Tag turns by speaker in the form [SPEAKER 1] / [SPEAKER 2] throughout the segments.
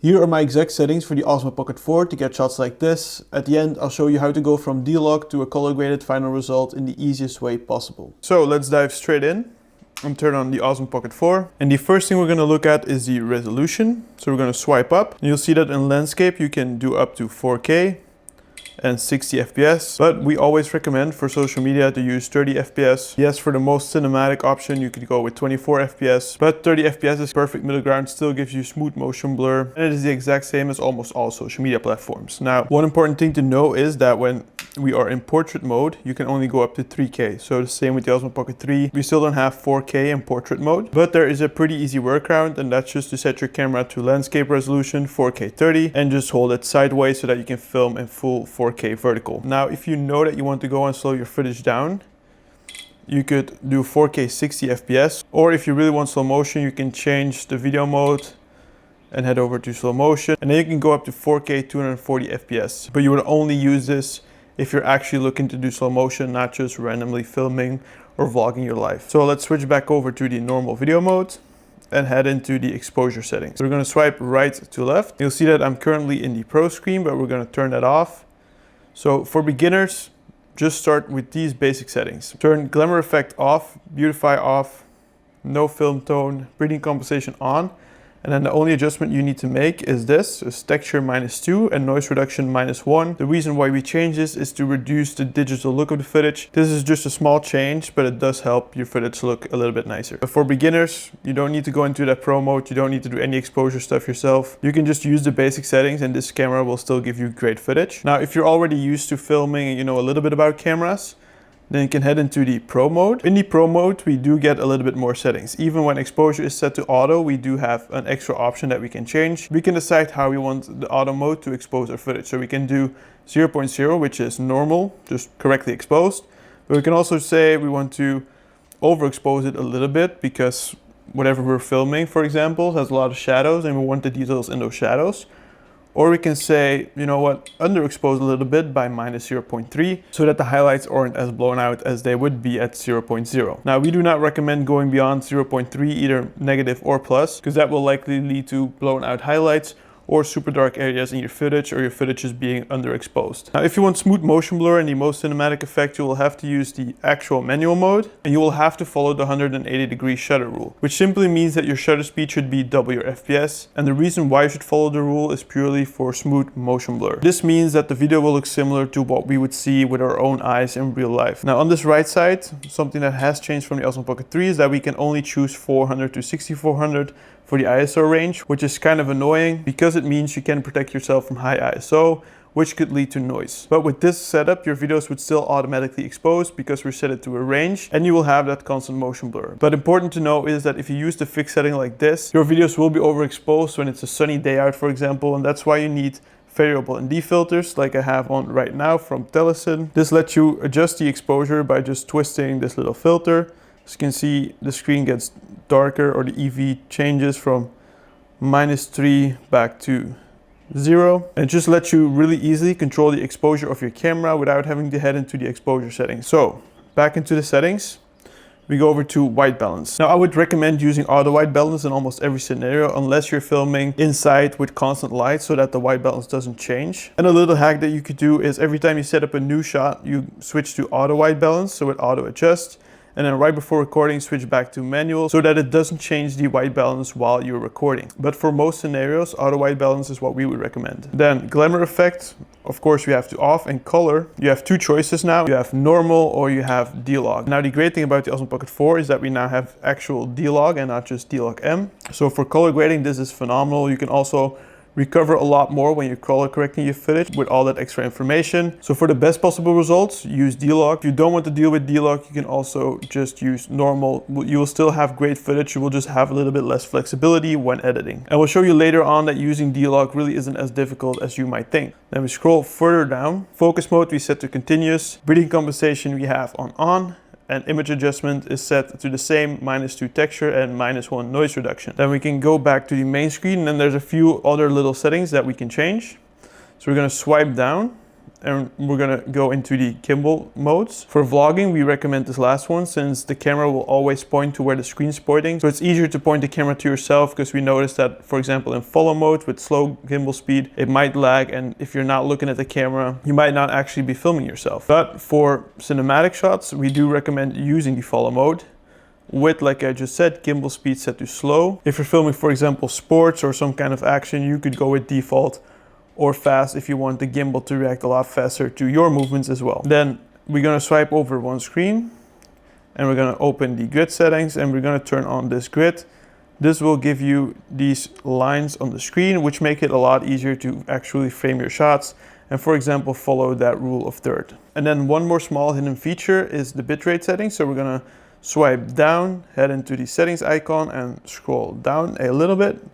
[SPEAKER 1] Here are my exact settings for the Osmo Pocket 4 to get shots like this. At the end, I'll show you how to go from D-Log to a color graded final result in the easiest way possible. So let's dive straight in and turn on the Osmo Pocket 4. And the first thing we're going to look at is the resolution. So we're going to swipe up and you'll see that in landscape you can do up to 4K and 60 FPS, but we always recommend for social media to use 30 FPS. Yes, for the most cinematic option you could go with 24 FPS, but 30 FPS is perfect middle ground, still gives you smooth motion blur, and it is the exact same as almost all social media platforms. Now, one important thing to know is that when we are in portrait mode, you can only go up to 3K. So the same with the Osmo Pocket 3. We still don't have 4K in portrait mode, but there is a pretty easy workaround, and that's just to set your camera to landscape resolution 4K 30 and just hold it sideways so that you can film in full 4K vertical. Now, if you know that you want to go and slow your footage down, you could do 4K 60 FPS, or if you really want slow motion, you can change the video mode and head over to slow motion, and then you can go up to 4K 240 FPS. But you would only use this if you're actually looking to do slow motion, not just randomly filming or vlogging your life. So let's switch back over to the normal video mode and head into the exposure settings. So we're going to swipe right to left. You'll see that I'm currently in the pro screen, but we're going to turn that off. So for beginners, just start with these basic settings. Turn glamour effect off, beautify off, no film tone, breathing compensation on. And then the only adjustment you need to make is this, is texture -2 and noise reduction -1. The reason why we change this is to reduce the digital look of the footage. This is just a small change, but it does help your footage look a little bit nicer. But for beginners, you don't need to go into that pro mode. You don't need to do any exposure stuff yourself. You can just use the basic settings and this camera will still give you great footage. Now, if you're already used to filming and you know a little bit about cameras, then you can head into the pro mode. In the pro mode, we do get a little bit more settings. Even when exposure is set to auto, we do have an extra option that we can change. We can decide how we want the auto mode to expose our footage. So we can do 0.0, which is normal, just correctly exposed. But we can also say we want to overexpose it a little bit because whatever we're filming, for example, has a lot of shadows and we want the details in those shadows. Or we can say, you know what, underexpose a little bit by -0.3 so that the highlights aren't as blown out as they would be at 0.0. Now, we do not recommend going beyond 0.3, either negative or plus, because that will likely lead to blown out highlights or super dark areas in your footage, or your footage is being underexposed. Now, if you want smooth motion blur and the most cinematic effect, you will have to use the actual manual mode, and you will have to follow the 180-degree shutter rule, which simply means that your shutter speed should be double your FPS. And the reason why you should follow the rule is purely for smooth motion blur. This means that the video will look similar to what we would see with our own eyes in real life. Now, on this right side, something that has changed from the Osmo Pocket 3 is that we can only choose 400 to 6400 for the ISO range, which is kind of annoying because it means you can protect yourself from high ISO, which could lead to noise. But with this setup, your videos would still automatically expose because we set it to a range and you will have that constant motion blur. But important to know is that if you use the fixed setting like this, your videos will be overexposed when it's a sunny day out, for example, and that's why you need variable ND filters like I have on right now from Telesin. This lets you adjust the exposure by just twisting this little filter. As you can see, the screen gets darker, or the EV changes from -3 back to 0. And it just lets you really easily control the exposure of your camera without having to head into the exposure settings. So back into the settings, we go over to white balance. Now, I would recommend using auto white balance in almost every scenario, unless you're filming inside with constant light so that the white balance doesn't change. And a little hack that you could do is every time you set up a new shot, you switch to auto white balance, so it auto adjusts. And then right before recording, switch back to manual so that it doesn't change the white balance while you're recording. But for most scenarios, auto white balance is what we would recommend. Then glamour effect, of course, we have to off, and color. You have two choices now. You have normal or you have D-Log. Now, the great thing about the Osmo Pocket 4 is that we now have actual D-Log and not just D-Log M. So for color grading, this is phenomenal. You can also recover a lot more when you're color correcting your footage with all that extra information. So for the best possible results, use D-Log. If you don't want to deal with D-Log, you can also just use normal. You will still have great footage. You will just have a little bit less flexibility when editing. And we'll show you later on that using D-Log really isn't as difficult as you might think. Then we scroll further down. Focus mode we set to continuous. Breathing compensation we have on. And image adjustment is set to the same, -2 texture and -1 noise reduction. Then we can go back to the main screen, and then there's a few other little settings that we can change. So we're going to swipe down and we're gonna go into the gimbal modes. For vlogging, we recommend this last one since the camera will always point to where the screen's pointing. So it's easier to point the camera to yourself because we noticed that, for example, in follow mode with slow gimbal speed, it might lag, and if you're not looking at the camera, you might not actually be filming yourself. But for cinematic shots, we do recommend using the follow mode with, like I just said, gimbal speed set to slow. If you're filming, for example, sports or some kind of action, you could go with default or fast if you want the gimbal to react a lot faster to your movements as well. Then we're gonna swipe over one screen and we're gonna open the grid settings and we're gonna turn on this grid. This will give you these lines on the screen, which make it a lot easier to actually frame your shots and, for example, follow that rule of third. And then one more small hidden feature is the bitrate setting. So we're gonna swipe down, head into the settings icon and scroll down a little bit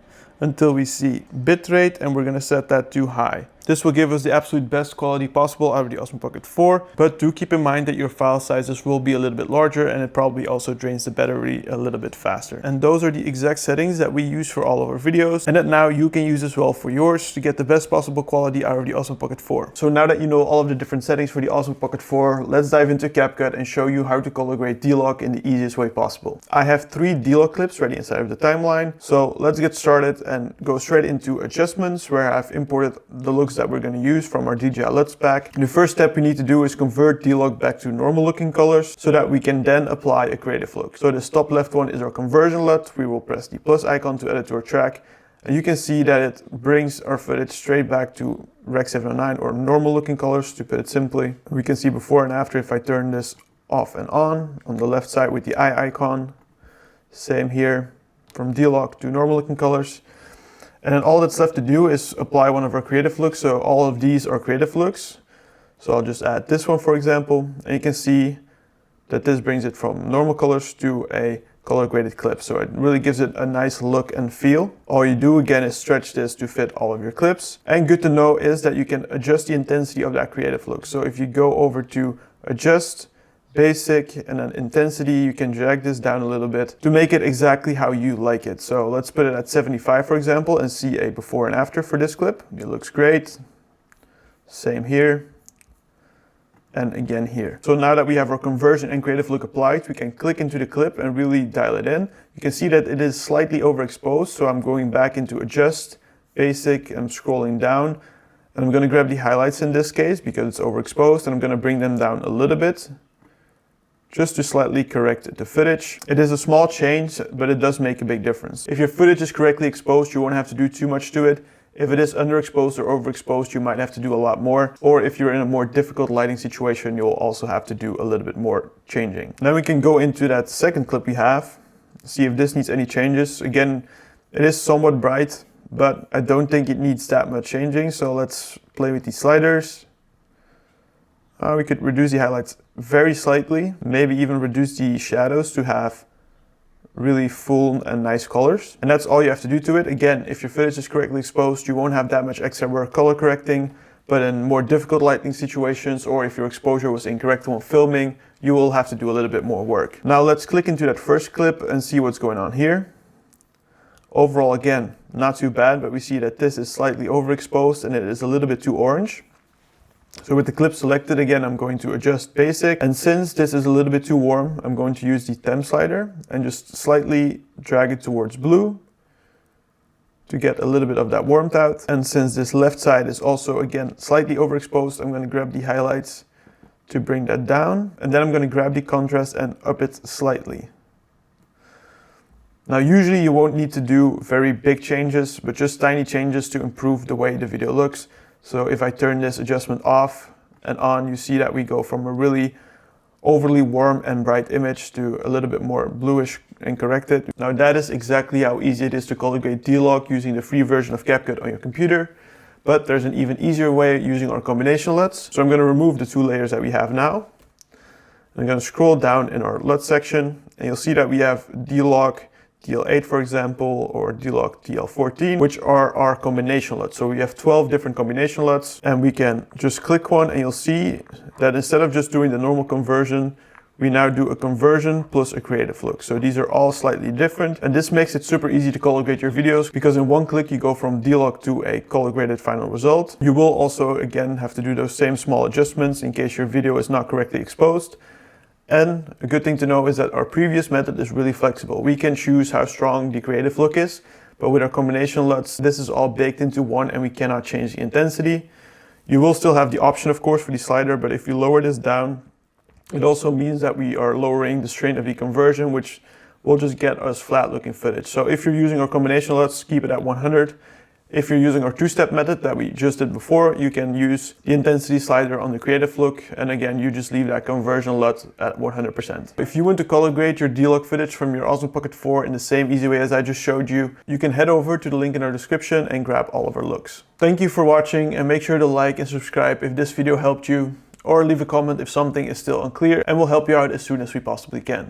[SPEAKER 1] until we see bitrate, and we're gonna set that to high. This will give us the absolute best quality possible out of the Osmo Pocket 4, but do keep in mind that your file sizes will be a little bit larger and it probably also drains the battery a little bit faster. And those are the exact settings that we use for all of our videos and that now you can use as well for yours to get the best possible quality out of the Osmo Pocket 4. So now that you know all of the different settings for the Osmo Pocket 4, let's dive into CapCut and show you how to color grade D-Log in the easiest way possible. I have 3 D-Log clips ready inside of the timeline, so let's get started and go straight into adjustments where I've imported the looks that we're going to use from our DJI LUTs pack. The first step we need to do is convert D-Log back to normal looking colors so that we can then apply a creative look. So this top left one is our conversion LUT. We will press the plus icon to add to our track, and you can see that it brings our footage straight back to Rec 709 or normal looking colors, to put it simply. We can see before and after if I turn this off and on the left side with the eye icon. Same here, from D-Log to normal looking colors. And then all that's left to do is apply one of our creative looks. So all of these are creative looks. So I'll just add this one, for example, and you can see that this brings it from normal colors to a color graded clip. So it really gives it a nice look and feel. All you do again is stretch this to fit all of your clips. And good to know is that you can adjust the intensity of that creative look. So if you go over to adjust, basic, and then intensity, you can drag this down a little bit to make it exactly how you like it. So let's put it at 75, for example, and see a before and after for this clip. It looks great. Same here. And again here. So now that we have our conversion and creative look applied, we can click into the clip and really dial it in. You can see that it is slightly overexposed. So I'm going back into adjust, basic, and I'm scrolling down. And I'm going to grab the highlights in this case because it's overexposed, and I'm going to bring them down a little bit, just to slightly correct the footage. It is a small change, but it does make a big difference. If your footage is correctly exposed, you won't have to do too much to it. If it is underexposed or overexposed, you might have to do a lot more. Or if you're in a more difficult lighting situation, you'll also have to do a little bit more changing. Then we can go into that second clip we have, see if this needs any changes. Again, it is somewhat bright, but I don't think it needs that much changing. So let's play with these sliders. We could reduce the highlights very slightly, maybe even reduce the shadows to have really full and nice colors. And that's all you have to do to it. Again, if your footage is correctly exposed, you won't have that much extra work color correcting, but in more difficult lighting situations, or if your exposure was incorrect when filming, you will have to do a little bit more work. Now let's click into that first clip and see what's going on here. Overall, again, not too bad, but we see that this is slightly overexposed and it is a little bit too orange. So with the clip selected, again, I'm going to adjust basic. And since this is a little bit too warm, I'm going to use the temp slider and just slightly drag it towards blue to get a little bit of that warmth out. And since this left side is also, again, slightly overexposed, I'm going to grab the highlights to bring that down. And then I'm going to grab the contrast and up it slightly. Now, usually you won't need to do very big changes, but just tiny changes to improve the way the video looks. So if I turn this adjustment off and on, you see that we go from a really overly warm and bright image to a little bit more bluish and corrected. Now that is exactly how easy it is to color grade D-Log using the free version of CapCut on your computer. But there's an even easier way using our combination LUTs. So I'm going to remove the 2 layers that we have now. I'm going to scroll down in our LUT section and you'll see that we have D-Log DL8, for example, or D-Log DL14, which are our combination LUTs. So we have 12 different combination LUTs, and we can just click one and you'll see that instead of just doing the normal conversion, we now do a conversion plus a creative look. So these are all slightly different, and this makes it super easy to color grade your videos, because in one click you go from D-Log to a color graded final result. You will also again have to do those same small adjustments in case your video is not correctly exposed. And a good thing to know is that our previous method is really flexible. We can choose how strong the creative look is, but with our combination LUTs, this is all baked into one and we cannot change the intensity. You will still have the option, of course, for the slider, but if you lower this down, it also means that we are lowering the strain of the conversion, which will just get us flat looking footage. So if you're using our combination LUTs, keep it at 100. If you're using our two-step method that we just did before, you can use the intensity slider on the creative look. And again, you just leave that conversion LUT at 100%. If you want to color grade your D-Log footage from your Osmo Pocket 4 in the same easy way as I just showed you, you can head over to the link in our description and grab all of our looks. Thank you for watching, and make sure to like and subscribe if this video helped you, or leave a comment if something is still unclear, and we'll help you out as soon as we possibly can.